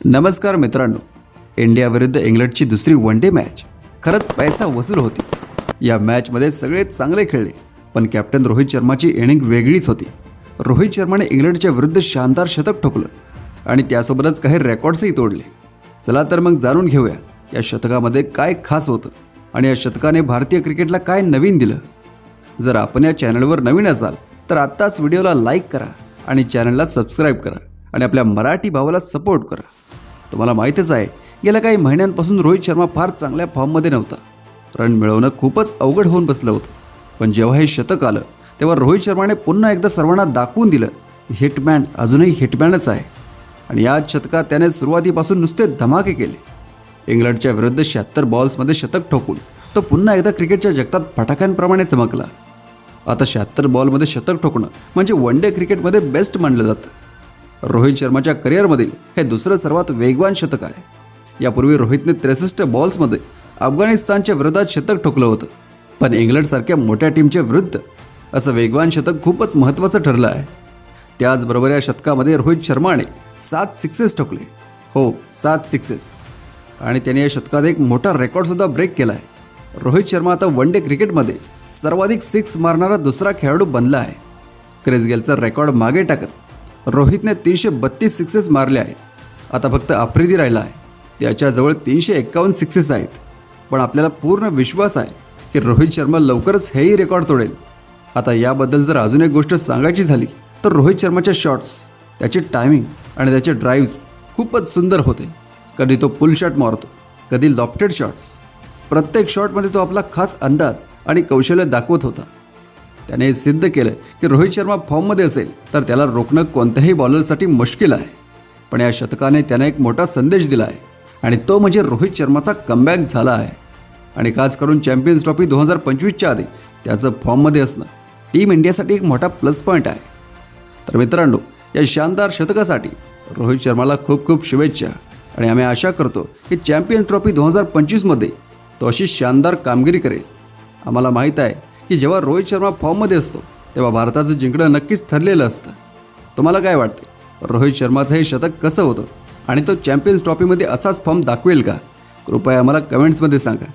नमस्कार मित्रांनो, इंडिया विरुद्ध इंग्लंडची दुसरी वनडे मॅच खरंच पैसा वसूल होती। या मॅचमध्ये सगळे चांगले खेळले, पण कॅप्टन रोहित शर्माची इनिंग वेगळीच होती। रोहित शर्माने इंग्लंडच्या विरुद्ध शानदार शतक ठोकलं आणि त्यासोबतच काही रेकॉर्ड्सही तोडले। चला तर मग जाणून घेऊया या शतकामध्ये काय खास होतं आणि या शतकाने भारतीय क्रिकेटला काय नवीन दिलं। जर आपण या चॅनलवर नवीन असाल तर आत्ताच व्हिडिओला लाईक करा आणि चॅनलला सबस्क्राईब करा आणि आपल्या मराठी भावाला सपोर्ट करा। तुम्हाला माहीतच आहे, गेल्या काही महिन्यांपासून रोहित शर्मा फार चांगल्या फॉर्ममध्ये नव्हता। रन मिळवणं खूपच अवघड होऊन बसलं होतं, पण जेव्हा हे शतक आलं तेव्हा रोहित शर्माने पुन्हा एकदा सर्वांना दाखवून दिलं की हिटमॅन अजूनही हिटमॅनच आहे। आणि या शतकात त्याने सुरुवातीपासून नुसते धमाके केले। इंग्लंडच्या विरुद्ध 76 बॉल्समध्ये शतक ठोकून तो पुन्हा एकदा क्रिकेटच्या जगतात फटाक्यांप्रमाणे चमकला। आता 76 बॉलमध्ये शतक ठोकणं म्हणजे वन डे क्रिकेटमध्ये बेस्ट मानलं जातं। रोहित शर्माच्या करिअरमधील हे दुसरं सर्वात वेगवान शतक आहे। यापूर्वी रोहितने 63 बॉल्समध्ये अफगाणिस्तानच्या विरोधात शतक ठोकलं होतं, पण इंग्लंडसारख्या मोठ्या टीमच्या विरुद्ध असं वेगवान शतक खूपच महत्त्वाचं ठरलं आहे। त्याचबरोबर या शतकामध्ये रोहित शर्माने 7 सिक्सेस ठोकले। हो, 7 सिक्सेस। आणि त्याने या शतकात एक मोठा रेकॉर्डसुद्धा ब्रेक केला आहे। रोहित शर्मा आता वन डे क्रिकेटमध्ये सर्वाधिक 6 मारणारा दुसरा खेळाडू बनला आहे। क्रिस गेलचा रेकॉर्ड मागे टाकत रोहितने 332 सिक्सेस मारले आहेत। आता फक्त आफ्रिदी राहिला आहे, त्याच्याजवळ 351 सिक्सेस आहेत। पण आपल्याला पूर्ण विश्वास आहे की रोहित शर्मा लवकरच हेही रेकॉर्ड तोडेल। आता याबद्दल जर अजून एक गोष्ट सांगायची झाली तर रोहित शर्माच्या शॉट्स, त्याची टायमिंग आणि त्याचे ड्राईव्स खूपच सुंदर होते। कधी तो पुल शॉट मारतो, कधी लॉफ्टेड शॉट्स। प्रत्येक शॉटमध्ये तो आपला खास अंदाज आणि कौशल्य दाखवत होता। त्याने हे सिद्ध केलं की रोहित शर्मा फॉर्ममध्ये असेल तर त्याला रोखणं कोणत्याही बॉलरसाठी मुश्किल आहे। पण या शतकाने त्याने एक मोठा संदेश दिला आहे आणि तो म्हणजे रोहित शर्माचा कमबॅक झाला आहे। आणि खास करून चॅम्पियन्स ट्रॉफी 2025च्या आधी त्याचं फॉर्ममध्ये असणं टीम इंडियासाठी एक मोठा प्लस पॉईंट आहे। तर मित्रांनो, या शानदार शतकासाठी रोहित शर्माला खूप खूप शुभेच्छा आणि आम्ही आशा करतो की चॅम्पियन्स ट्रॉफी 2025मध्ये तो अशी शानदार कामगिरी करेल। आम्हाला माहीत आहे की जेव्हा रोहित शर्मा फॉर्ममध्ये असतो तेव्हा भारताचं जिंकणं नक्कीच ठरलेलं असतं। तुम्हाला काय वाटते, रोहित शर्माचं हे शतक कसं होतं आणि तो चॅम्पियन्स ट्रॉफीमध्ये असाच फॉर्म दाखवेल का? कृपया आम्हाला कमेंट्समध्ये सांगा।